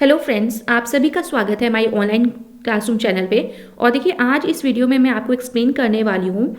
Hello friends, आप सभी का स्वागत है माय ऑनलाइन क्लासरूम चैनल पे। और देखिए, आज इस वीडियो में मैं आपको एक्सप्लेन करने वाली हूँ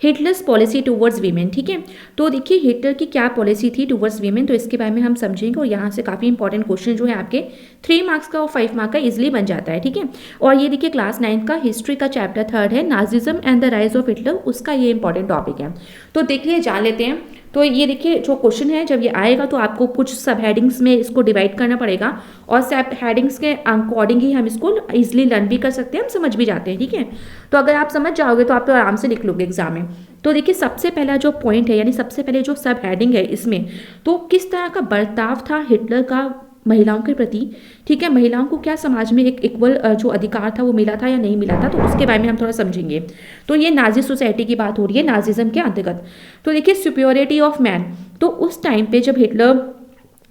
हिटलर्स पॉलिसी टुवर्ड्स वीमेन। ठीक है, तो देखिए हिटलर की क्या पॉलिसी थी टुवर्ड्स वीमेन, तो इसके बारे में हम समझेंगे। और यहाँ से काफ़ी इंपॉर्टेंट क्वेश्चन जो है आपके 3 मार्क्स का और 5 मार्क का इजिली बन जाता है। ठीक है, और ये देखिए क्लास 9 का हिस्ट्री का चैप्टर 3 है, Nazism and the rise of Hitler, उसका ये इंपॉर्टेंट टॉपिक है। तो देखिए जान लेते हैं। तो ये देखिए जो क्वेश्चन है, जब ये आएगा तो आपको कुछ सब हेडिंग्स में इसको डिवाइड करना पड़ेगा और सब हेडिंग्स के अकॉर्डिंग ही हम इसको इजिली लर्न भी कर सकते हैं, हम समझ भी जाते हैं। ठीक है, तो अगर आप समझ जाओगे तो आप तो आराम से लिख लोगे एग्जाम में। तो देखिए सबसे पहला जो पॉइंट है, यानी सबसे पहले जो सब हेडिंग है इसमें, तो किस तरह का बर्ताव था हिटलर का महिलाओं के प्रति। ठीक है, महिलाओं को क्या समाज में एक इक्वल जो अधिकार था वो मिला था या नहीं मिला था, तो उसके बारे में हम थोड़ा समझेंगे। तो ये नाजी सोसाइटी की बात हो रही है नाजिज्म के अंतर्गत। तो देखिए सुप्योरिटी ऑफ मैन, तो उस टाइम पे जब हिटलर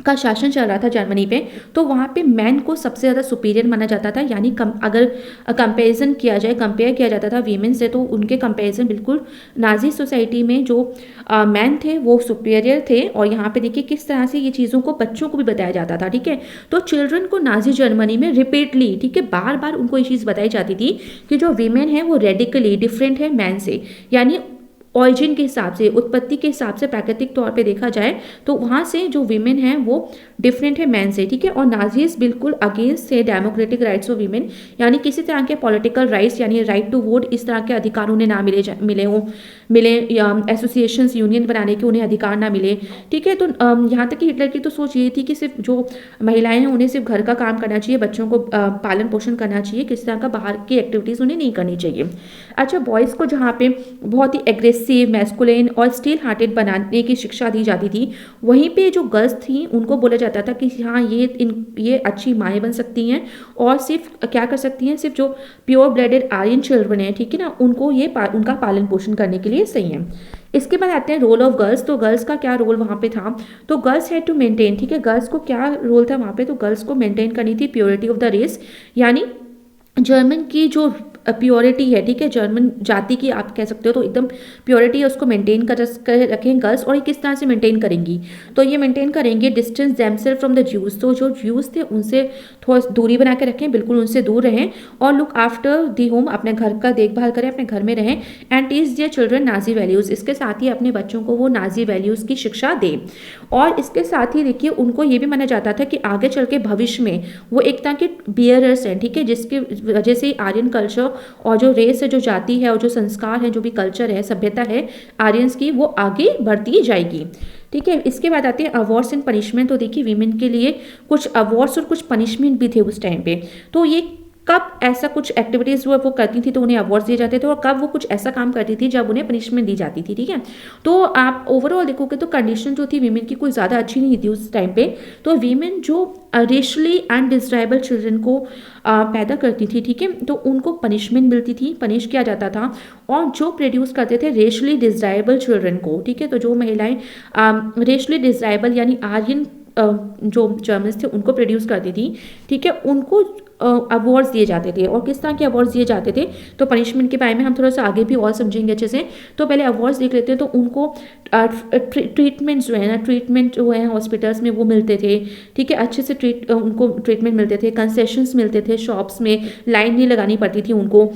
का शासन चल रहा था जर्मनी पे, तो वहाँ पे मैन को सबसे ज़्यादा सुपीरियर माना जाता था। यानी अगर कंपैरिजन किया जाए, कंपेयर किया जाता था वीमेन से, तो उनके कंपैरिजन बिल्कुल नाजी सोसाइटी में जो मैन थे वो सुपीरियर थे। और यहाँ पे देखिए किस तरह से ये चीज़ों को बच्चों को भी बताया जाता था। ठीक है, तो चिल्ड्रन को नाजी जर्मनी में रिपीटली, ठीक है, बार बार उनको ये चीज़ बताई जाती थी कि जो वीमेन है वो रेडिकली डिफरेंट है मैन से। यानी ऑरिजिन के हिसाब से, उत्पत्ति के हिसाब से, प्राकृतिक तौर पे देखा जाए तो वहाँ से जो वीमेन है वो डिफरेंट है मैन से। ठीक है, और नाजीज बिल्कुल अगेंस्ट थे डेमोक्रेटिक राइट्स ऑफ वीमेन, यानी किसी तरह के पॉलिटिकल राइट्स यानी राइट टू वोट, इस तरह के अधिकार उन्हें ना मिले या एसोसिएशन यूनियन बनाने के उन्हें अधिकार ना मिले। ठीक है, तो यहाँ तक कि हिटलर की तो सोच ये थी कि सिर्फ जो महिलाएं हैं उन्हें सिर्फ घर का काम करना चाहिए, बच्चों को पालन पोषण करना चाहिए, किसी तरह का बाहर की एक्टिविटीज़ उन्हें नहीं करनी चाहिए। अच्छा, बॉयज़ को जहाँ पे बहुत ही एग्रेसिव, मैस्कुलिन और स्टील हार्टेड बनाने की शिक्षा दी जाती थी, वहीं पे जो गर्ल्स थी उनको बोला जाता था कि हाँ ये अच्छी माएँ बन सकती हैं और सिर्फ क्या कर सकती हैं, सिर्फ जो प्योर ब्लडेड आर्यन चिल्ड्रन है, ठीक है ना, उनको उनका पालन पोषण करने के लिए सही है। इसके बाद आते हैं रोल ऑफ गर्ल्स। तो गर्ल्स का क्या रोल वहाँ पे था, तो गर्ल्स हैड टू मेंटेन, ठीक है, गर्ल्स को क्या रोल था वहाँ पे, तो गर्ल्स को मेंटेन करनी थी प्योरिटी ऑफ द रेस, यानी जर्मन की जो प्योरिटी है, ठीक है, जर्मन जाति की आप कह सकते हो, तो एकदम प्योरिटी है उसको मेंटेन कर रखें गर्ल्स। और ये किस तरह से मेंटेन करेंगी, तो ये मेंटेन करेंगे distance themselves from the Jews, तो जो ज्यूज थे उनसे थोड़ा दूरी बना के रखें, बिल्कुल उनसे दूर रहें। और लुक आफ्टर दी होम, अपने घर का देखभाल करें, अपने घर में रहें। And teach their children Nazi values, इसके साथ ही अपने बच्चों को वो नाजी वैल्यूज़ की शिक्षा दें। और इसके साथ ही देखिए उनको ये भी माना जाता था कि आगे चल के भविष्य में वो एक तरह के बियरर्स हैं, ठीक है, जिसकी वजह से आर्यन कल्चर और जो रेस है, जो जाति है और जो संस्कार है, जो भी कल्चर है, सभ्यता है आर्यंस की, वो आगे बढ़ती जाएगी। ठीक है, इसके बाद आते हैं अवार्ड्स एंड पनिशमेंट। तो देखिए वीमेन के लिए कुछ अवार्ड्स और कुछ पनिशमेंट भी थे उस टाइम पे। तो ये कब ऐसा कुछ एक्टिविटीज़ वो करती थी तो उन्हें अवार्ड्स दिए जाते थे, और कब वो कुछ ऐसा काम करती थी जब उन्हें पनिशमेंट दी जाती थी। ठीक है, तो आप ओवरऑल देखोगे तो कंडीशन जो थी वीमेन की कोई ज़्यादा अच्छी नहीं थी उस टाइम पे। तो वीमेन जो रेशली अनडिस्ट्राइबल चिल्ड्रन को पैदा करती थी, ठीक है, तो उनको पनिशमेंट मिलती थी, पनिश किया जाता था। और जो प्रोड्यूस करते थे रेशली डिस्ट्राइबल चिल्ड्रन को, ठीक है, तो जो महिलाएं रेशली डिस्ट्राइबल यानी आर्यन जो जर्मन्स थे उनको प्रोड्यूस करती थी, ठीक है, उनको अवार्ड्स दिए जाते थे। और किस तरह के अवार्ड्स दिए जाते थे, तो पनिशमेंट के बारे में हम थोड़ा सा आगे भी और समझेंगे अच्छे से। तो पहले अवार्ड्स देख लेते हैं। तो उनको ट्रीटमेंट जो है ना, ट्रीटमेंट जो है हॉस्पिटल्स में वो मिलते थे, ठीक है, अच्छे से उनको ट्रीटमेंट मिलते थे, कंसेशंस मिलते थे, शॉप्स में लाइन नहीं लगानी पड़ती थी उनको,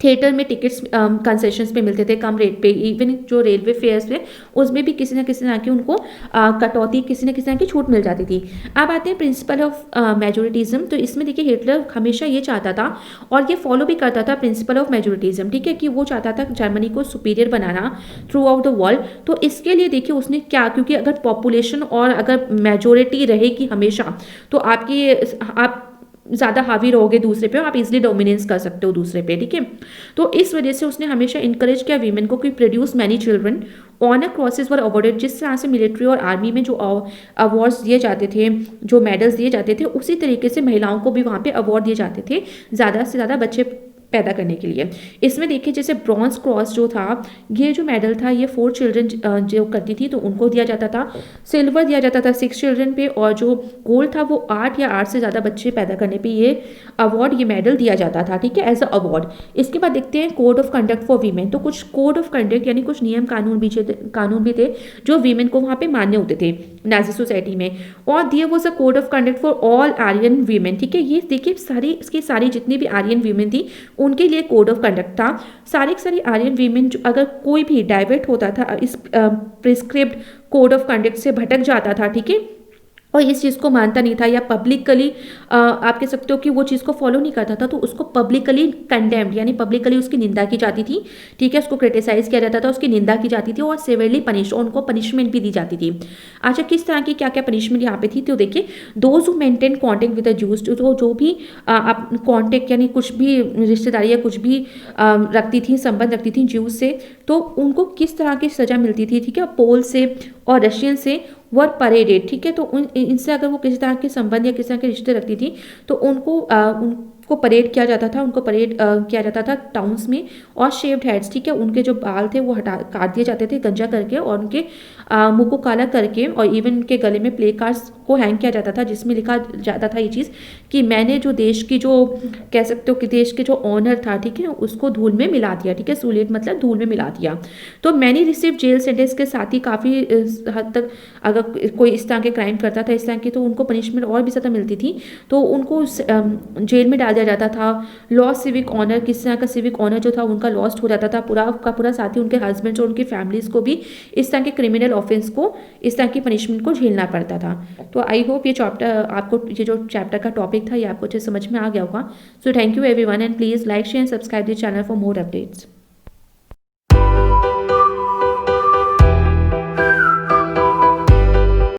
थिएटर में टिकट्स कंसेशंस पे मिलते थे कम रेट पे, इवन जो रेलवे फेयर्स पे उसमें भी किसी न किसी तरह की उनको कटौती, किसी न किसी तरह की छूट मिल जाती थी। अब आते हैं प्रिंसिपल ऑफ मेजोरिटिज्म। तो इसमें देखिए हिटलर हमेशा ये चाहता था और ये फॉलो भी करता था प्रिंसिपल ऑफ मेजोरिटिज्म, ठीक है, कि वो चाहता था जर्मनी को superior banana through out the world. तो इसके लिए देखिए उसने क्या, क्योंकि अगर पॉपुलेशन और अगर मेजोरिटी रहेगी हमेशा, तो आप ज़्यादा हावी रहोगे दूसरे पे और आप इजीली डोमिनेंस कर सकते हो दूसरे पे। ठीक है, तो इस वजह से उसने हमेशा इनकरेज किया वीमेन को कि produce many children. Honour crosses were awarded, जिस तरह से मिलिट्री और आर्मी में जो अवार्ड्स दिए जाते थे, जो मेडल्स दिए जाते थे, उसी तरीके से महिलाओं को भी वहाँ पे अवार्ड दिए जाते थे, ज़्यादा से ज़्यादा बच्चे पैदा करने के लिए। इसमें देखिए जैसे ब्रॉन्ज क्रॉस जो था, ये जो मेडल था ये 4 चिल्ड्रन जो करती थी तो उनको दिया जाता था, सिल्वर दिया जाता था 6 चिल्ड्रन पे, और जो गोल्ड था वो 8 या 8 से ज़्यादा बच्चे पैदा करने पे ये अवार्ड, ये मेडल दिया जाता था, ठीक है, एज अ अवार्ड। इसके बाद देखते हैं code of conduct for women. तो कुछ कोड ऑफ कंडक्ट यानी कुछ नियम कानून भी थे जो वीमेन को वहाँ पे मान्य होते थे नाजी सोसाइटी में। और there was a code of conduct for all Aryan women, ठीक है, ये देखिए सारी इसकी सारी जितनी भी आर्यन वीमेन थी उनके लिए कोड ऑफ कंडक्ट था। सारी की सारी आर्यन वीमेन अगर कोई भी डाइवर्ट होता था इस प्रिस्क्रिप्ट कोड ऑफ कंडक्ट से, भटक जाता था, ठीक है, और इस चीज़ को मानता नहीं था या पब्लिकली आप कह सकते हो कि वो चीज़ को फॉलो नहीं करता था, तो उसको पब्लिकली कंडेम्ड यानी पब्लिकली उसकी निंदा की जाती थी, ठीक है, उसको क्रिटिसाइज किया जाता था, उसकी निंदा की जाती थी और सिवियरली पनिश, उनको पनिशमेंट भी दी जाती थी। अच्छा, किस तरह की क्या क्या पनिशमेंट यहाँ पे थी, तो देखिए those who maintain contact with the juice, तो जो भी आप कॉन्टेक्ट यानी कुछ भी रिश्तेदारी या कुछ भी रखती थी, संबंध रखती थी ज्यूस से, तो उनको किस तरह की सज़ा मिलती थी, ठीक है, पोल से और रशियन से वर परेडेड, ठीक है, तो इनसे अगर वो किसी तरह के संबंध या किसी तरह के रिश्ते रखती थी तो उनको परेड किया जाता था, उनको परेड किया जाता था टाउन्स में, और शेव्ड हेड्स, ठीक है, उनके जो बाल थे वो काट दिए जाते थे गंजा करके, और उनके मुंह को काला करके, और इवन उनके गले में प्ले कार्ड्स को हैंग किया जाता था जिसमें लिखा जाता था ये चीज़ कि मैंने जो देश की जो कह सकते हो कि देश के जो ऑनर था, ठीक है, उसको धूल में मिला दिया, ठीक है, सूलेट मतलब धूल में मिला दिया। तो मैंने रिसीव जेल सेंटेंस के साथ ही काफ़ी हद तक अगर कोई इस तरह के क्राइम करता था इस तरह की, तो उनको पनिशमेंट और भी ज़्यादा मिलती थी, तो उनको जेल में डाल दिया जाता था। लॉस सिविक ऑनर, किस तरह का सिविक ऑनर जो था उनका लॉस्ट हो जाता था पूरा का पूरा, साथ ही उनके हस्बैंड्स और उनकी फैमिलीज़ को भी इस तरह के क्रिमिनल ऑफेंस को, इस तरह की पनिशमेंट को झेलना पड़ता था। तो आई होप ये जो चैप्टर का टॉपिक था ये आपको अच्छे समझ में आ गया होगा। So thank you everyone and please like share and subscribe this channel for more updates.